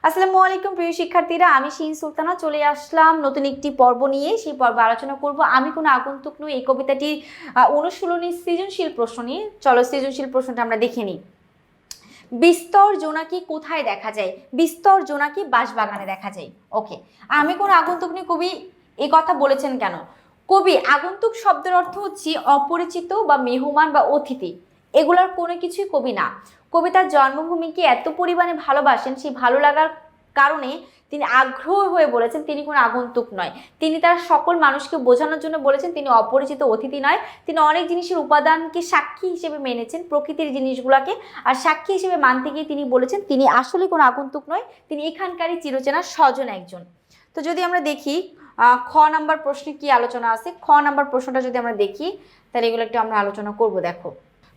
আসসালামু আলাইকুম প্রিয় শিক্ষার্থীরা, আমি শিন সুলতানা চলে আসলাম নতুন একটি পর্ব নিয়ে। সেই পর্বে আলোচনা করব আমি কোনো আগন্তুক নই, এই কবিতাটির অনুশীলনী সৃজনশীল প্রশ্ন নিয়ে। চলো সৃজনশীল প্রশ্নটা আমরা দেখে নিই। বিস্তর জোনাকি কোথায় দেখা যায়? বিস্তর জোনাকি বাঁশবাগানে দেখা যায়। ওকে, আমি কোনো আগন্তুক নই, কবি এই কথা বলেছেন কেন? কবি আগন্তুক শব্দের অর্থ হচ্ছে অপরিচিত বা মেহমান বা অতিথি, এগুলোর কোনো কিছুই কবি না। কবি তার জন্মভূমিকে এত পরিমাণে ভালোবাসেন, সেই ভালো লাগার কারণে তিনি আগ্রহ হয়ে বলেছেন তিনি কোনো আগন্তুক নয়। তিনি তার সকল মানুষকে বোঝানোর জন্য বলেছেন তিনি অপরিচিত অতিথি নয়। তিনি অনেক জিনিসের উপাদানকে সাক্ষী হিসেবে মেনেছেন, প্রকৃতির জিনিসগুলোকে, আর সাক্ষী হিসেবে মানতে গিয়ে তিনি বলেছেন তিনি আসলে কোনো আগন্তুক নয়, তিনি এখানকারই চিরচেনা স্বজন একজন। তো যদি আমরা দেখি খ নাম্বার প্রশ্নে কি আলোচনা আছে, খ নাম্বার প্রশ্নটা যদি আমরা দেখি তাহলে এগুলো একটু আমরা আলোচনা করব। দেখো,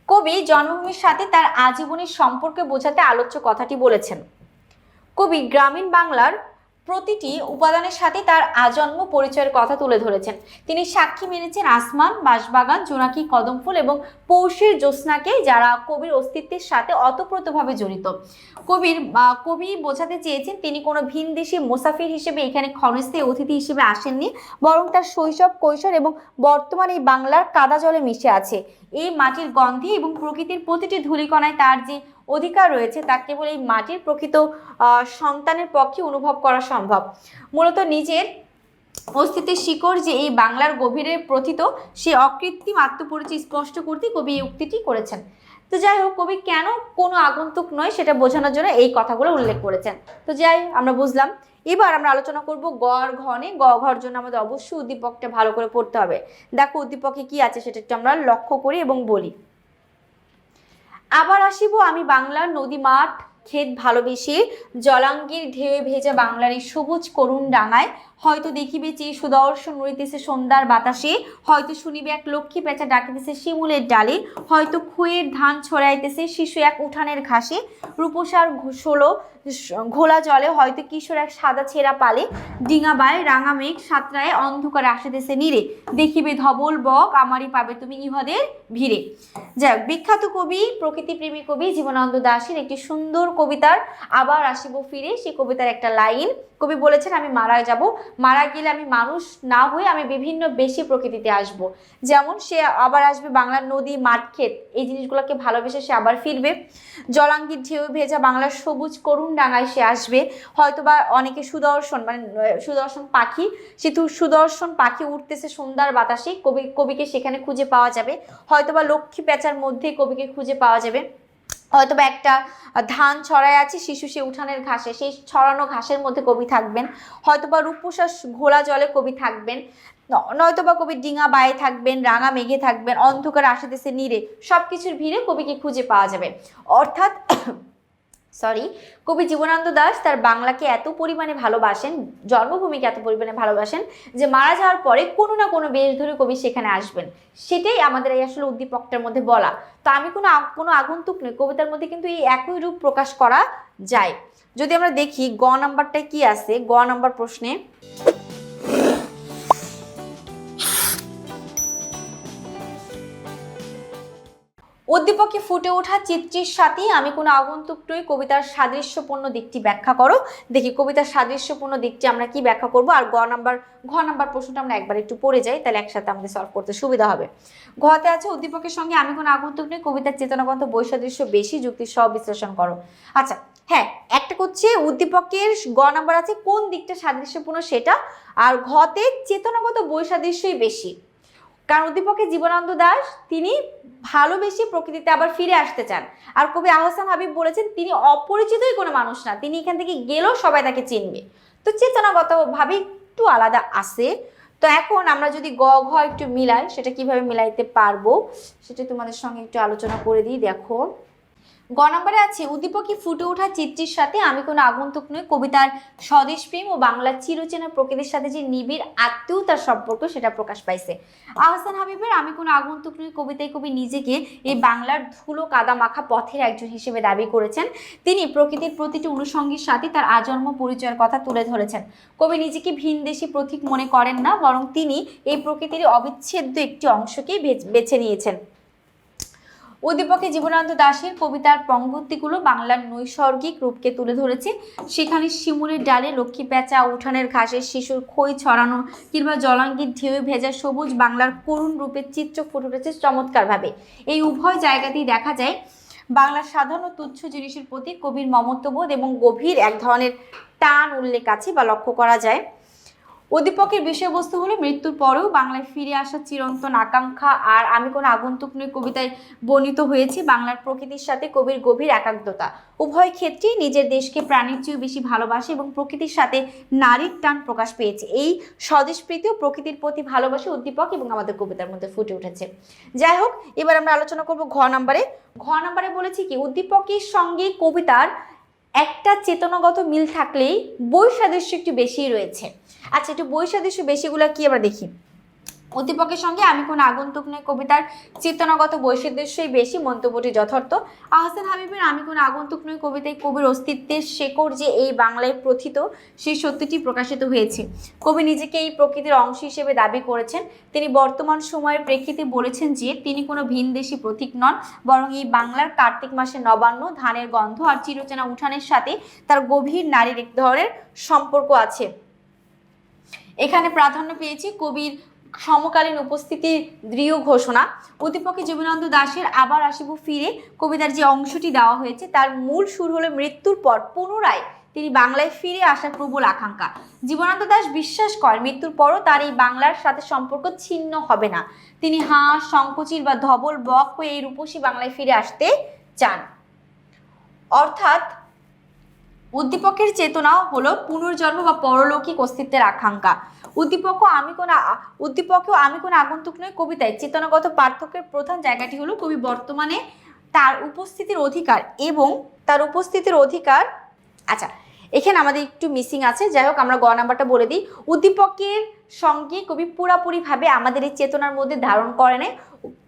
কবি জন্মভূমির সাথে তার আজীবনের সম্পর্কে বোঝাতে আলোচ্য কথাটি বলেছেন। কবি গ্রামীণ বাংলার প্রতিটি উপাদানের সাথে তার আজন্ম পরিচয়ের কথা তুলে ধরেছেন। তিনি সাক্ষী মেনেছেন আসমান, বাঁশবাগান, জোনাকি, কদমফুল এবং পৌষের জ্যোৎস্নাকে, যারা কবির অস্তিত্বের সাথে ওতপ্রোতভাবে জড়িত। কবি বোঝাতে চেয়েছেন তিনি কোনো ভিনদেশি মুসাফির হিসেবে এখানে ক্ষণস্থায়ী অতিথি হিসেবে আসেননি, বরং তার শৈশব, কৈশোর এবং বর্তমান এই বাংলার কাদা জলে মিশে আছে। এই মাটির গন্ধে এবং প্রকৃতির প্রতিটি ধূলিকণায় তার যে অধিকার রয়েছে তা কেবল এই মাটির প্রকৃত সন্তানের পক্ষে অনুভব করা সম্ভব। মূলত নিজের অস্তিত্বের শিকড় যে এই বাংলার গভীরে প্রথিত, সে অকৃত্রিম আত্মপরিচয় স্পষ্ট করতে কবি এই উক্তিটি করেছেন। তো যাই হোক, কবি কেন কোনো আগন্তুক নয় সেটা বোঝানোর জন্য এই কথাগুলো উল্লেখ করেছেন। তো যাই আমরা বুঝলাম। এবার আমরা আলোচনা করব গ আর ঘ নিয়ে। গ ঘর জন্য আমাদের অবশ্যই উদ্দীপকটা ভালো করে পড়তে হবে। দেখো উদ্দীপকে কি আছে সেটা একটু আমরা লক্ষ্য করি এবং বলি। আবার আসিব আমি বাংলার নদী মাঠ ক্ষেত ভালোবেসে, জলাঙ্গির ঢেউয়ে ভেজা বাংলার এই সবুজ করুণ ডাঙায়, হয়তো দেখিবে চেয়ে সুদর্শন উড়িতেছে সন্ধ্যার বাতাসে, হয়তো শুনিবে এক লক্ষ্মী পেঁচা ডাকিতেছে শিমুলের ডালে, হয়তো খুয়ের ধান ছড়াইতেছে শিশু এক উঠানের ঘাসে, রূপসার ঘোলা জলে, হয়তো কিশোর এক সাদা ছেঁড়া পালে, ডিঙা বায় রাঙা মেঘ সাঁতরায় অন্ধকারে আসিতেছে নীরে, দেখিবে ধবল বক আমারই পাবে তুমি ইহদের ভিড়ে। যাক, বিখ্যাত কবি, প্রকৃতিপ্রেমী কবি জীবনানন্দ দাশের একটি সুন্দর কবিতার আবার আসিব ফিরে, সেই কবিতার একটা লাইন কবি বলেছেন আমি মারা যাব, মারা গেলে আমি মানুষ না হয়ে আমি বিভিন্ন বেশি প্রকৃতিতে আসব। যেমন সে আবার আসবে বাংলার নদী মাঠ ক্ষেত, এই জিনিসগুলোকে ভালোবেসে সে আবার ফিরবে। জলাঙ্গির ঢেউ ভেজা বাংলার সবুজ করুণ ডাঙায় সে আসবে। হয়তোবা অনেকে সুদর্শন সুদর্শন পাখি, সে সুদর্শন পাখি উঠতেছে সন্ধ্যার বাতাসে, কবিকে সেখানে খুঁজে পাওয়া যাবে। হয়তোবা লক্ষ্মী পেঁচার মধ্যে কবিকে খুঁজে পাওয়া যাবে। হয়তোবা একটা ধান ছড়ায় আছে শিশু সে উঠানের ঘাসে, সেই ছড়ানো ঘাসের মধ্যে কবি থাকবেন। হয়তোবা রূপসা ঘোলা জলে কবি থাকবেন, নয়তোবা কবি ডিঙা বায়ে থাকবেন, রাঙা মেঘে থাকবেন, অন্ধকার আসিতেছে নীরে, সবকিছুর ভিড়ে কবিকে খুঁজে পাওয়া যাবে। অর্থাৎ কবি জীবনানন্দ দাশ তার বাংলাকে এত পরিমাণে ভালোবাসেন, জন্মভূমিকে এত পরিমাণে ভালোবাসেন যে মারা যাওয়ার পরে কোনো না কোনো বেশ ধরে কবি সেখানে আসবেন। সেটাই আমাদের এই আসলে উদ্দীপকটার মধ্যে বলা। তো আমি কোনো আগন্তুক নই, কবিতার মধ্যে কিন্তু এই একই রূপ প্রকাশ করা যায়। যদি আমরা দেখি গ নাম্বারটায় কি আছে, গ নাম্বার প্রশ্নে উদ্দীপকে ফুটে ওঠা চিত্রের সাথে আমি কোনো আগন্তুক নই কবিতার সাদৃশ্যপূর্ণ দিকটি ব্যাখ্যা করো। দেখি কবিতার সাদৃশ্যপূর্ণ দিকটি আমরা কি ব্যাখ্যা করব। আর ঘ নাম্বার প্রশ্নটা আমরা একবার একটু পড়ে যাই, তাহলে একসাথে আমাদের সলভ করতে সুবিধা হবে। ঘতে আছে উদ্দীপকের সঙ্গে আমি কোনো আগন্তুক নই কবিতার চেতনাগত বৈসাদৃশ্য বেশি, যুক্তি সহ বিশ্লেষণ করো। আচ্ছা হ্যাঁ, একটা করছে উদ্দীপকের গ নাম্বার আছে কোন দিকটা সাদৃশ্যপূর্ণ সেটা, আর ঘতে চেতনাগত বৈসাদৃশ্যই বেশি। কারণ উদ্দীপকে জীবনানন্দ দাশ তিনি ভালোবেসে প্রকৃতিতে আবার ফিরে আসতে চান, আর কবি আহসান হাবিব বলেছেন তিনি অপরিচিতই কোনো মানুষ না, তিনি এখান থেকে গেলেও সবাই তাকে চিনবে। তো চেতনাগতভাবে একটু আলাদা আছে। তো এখন আমরা যদি গ ঘ একটু মিলাই, সেটা কিভাবে মিলাইতে পারবো সেটা তোমাদের সঙ্গে একটু আলোচনা করে দিই। দেখো গ নম্বরে আছে উদ্দীপকে ফুটে ওঠা চিত্রের সাথে আমি কোনো আগন্তুক নই কবিতার স্বদেশ প্রেম ও বাংলার চিরচেনা প্রকৃতির সাথে যে নিবিড় আত্মীয়তার সম্পর্ক সেটা প্রকাশ পাইছে। আহসান হাবিবের আমি কোনো আগন্তুক নই কবিতায় কবি নিজেকে এই বাংলার ধুলো কাদা মাখা পথের একজন হিসেবে দাবি করেছেন। তিনি প্রকৃতির প্রতিটি অনুষঙ্গের সাথে তার আজন্ম পরিচয়ের কথা তুলে ধরেছেন। কবি নিজেকে ভিনদেশি প্রতীক মনে করেন না, বরং তিনি এই প্রকৃতির অবিচ্ছেদ্য একটি অংশকেই বেছে নিয়েছেন। উদ্দীপকে জীবনানন্দ দাশের কবিতার পংক্তিগুলো বাংলার নৈসর্গিক রূপকে তুলে ধরেছে। সেখানে শিমুলের ডালে লক্ষ্মী পেঁচা, উঠানের ঘাসে শিশুর খই ছড়ানো কিংবা জলাঙ্গির ঢেউ ভেজা সবুজ বাংলার করুণ রূপের চিত্র ফুটে উঠেছে চমৎকারভাবে। এই উভয় জায়গাতেই দেখা যায় বাংলার সাধারণ তুচ্ছ জিনিসের প্রতি কবির মমত্ববোধ এবং গভীর এক ধরনের টান উল্লেখ আছে বা লক্ষ্য করা যায়। উদ্দীপকের বিষয়বস্তু হলো মৃত্যুর পরেও বাংলায় ফিরে আসার চিরন্তন আকাঙ্ক্ষা, আর আমি কোনো আগন্তুক নই কবিতায় বর্ণিত হয়েছে বাংলার প্রকৃতির সাথে কবির গভীর একাগ্রতা। উভয় ক্ষেত্রেই নিজের দেশকে প্রাণীর চেয়েও বেশি ভালোবাসে এবং প্রকৃতির সাথে নারীর টান প্রকাশ পেয়েছে। এই স্বদেশপ্রীতি ও প্রকৃতির প্রতি ভালোবাসা উদ্দীপক এবং আমাদের কবিতার মধ্যে ফুটে উঠেছে। যাই হোক, এবার আমরা আলোচনা করব ঘ নাম্বারে বলেছি কি উদ্দীপকের সঙ্গে কবিতার একটা চেতনাগত মিল থাকলেই বৈসাদৃশ্য একটু বেশি রয়েছে। আচ্ছা, একটু বৈসাদৃশ্য বেশিগুলো কি আমরা দেখি। উদ্দীপকের সঙ্গে আমি কোনো আগন্তুক নই কবিতার চেতনাগত বৈসাদৃশ্যই বেশি, মন্তব্যটি যথার্থ। আহসান হাবীবের আমি কোনো আগন্তুক নই কবিতায় কবির অস্তিত্বের শেকড় যে এই বাংলায় প্রথিত সেই সত্যটি প্রকাশিত হয়েছে। কবি নিজেকে এই প্রকৃতির অংশ হিসেবে দাবি করেছেন। তিনি বর্তমান সময়ের প্রেক্ষিতে বলেছেন যে তিনি কোনো ভিনদেশি প্রতীক নন, বরং এই বাংলার কার্তিক মাসের নবান্ন, ধানের গন্ধ আর চিরচেনা উঠানের সাথে তার গভীর নারীর এক ধরনের সম্পর্ক আছে। এখানে প্রাধান্য পেয়েছে কবির সমকালীন উপস্থিতির দৃঢ় ঘোষণা। উদ্দীপকে জীবনানন্দ দাশের আবার আসিব ফিরে কবিতার যে অংশটি দেওয়া হয়েছে তার মূল সুর হলো মৃত্যুর পর পুনরায় তিনি বাংলায় ফিরে আসার প্রবল আকাঙ্ক্ষা। জীবনানন্দ দাশ বিশ্বাস করেন মৃত্যুর পরও তার এই বাংলার সাথে সম্পর্ক ছিন্ন হবে না। তিনি হাঁস, শঙ্খচিল বা ধবল বক হয়ে এই রূপসী বাংলায় ফিরে আসতে চান। অর্থাৎ উদ্দীপকের চেতনা হলো পুনর্জন্ম বা পরলৌকিক অস্তিত্বের আকাঙ্ক্ষা। উদ্দীপকেও আমি কোনো আগন্তুক নই কবিতায় চেতনাগত পার্থক্যের প্রধান জায়গাটি হলো কবি বর্তমানে তার উপস্থিতির অধিকার। আচ্ছা, এখানে আমাদের একটু মিসিং আছে। যাই হোক, আমরা গ নাম্বারটা বলে দিই। উদ্দীপকের সঙ্গে কবি পুরাপুরিভাবে আমাদের এই চেতনার মধ্যে ধারণ করে নেয়।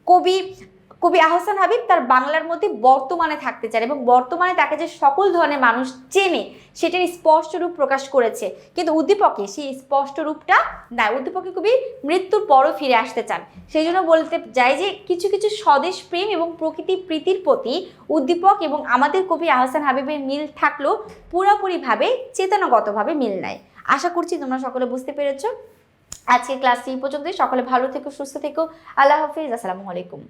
কবি আহসান হাবীব তার বাংলার মধ্যে বর্তমানে থাকতে চান এবং বর্তমানে তাকে যে সকল ধরনের মানুষ চেনে সেটার স্পষ্ট রূপ প্রকাশ করেছে। কিন্তু উদ্দীপকে সেই স্পষ্ট রূপটা না, উদ্দীপকে কবি মৃত্যুর পরও ফিরে আসতে চান। সেই জন্য বলতে যাই যে কিছু কিছু স্বদেশ প্রেম এবং প্রকৃতি প্রীতির প্রতি উদ্দীপক এবং আমাদের কবি আহসান হাবীবের মিল থাকলেও পুরোপুরিভাবে চেতনাগতভাবে মিল নাই। আশা করছি তোমরা সকলে বুঝতে পেরেছো। আজকের ক্লাসটি এই পর্যন্তই। সকলে ভালো থেকো, সুস্থ থেকো। আল্লাহ হাফিজ, আসসালামু আলাইকুম।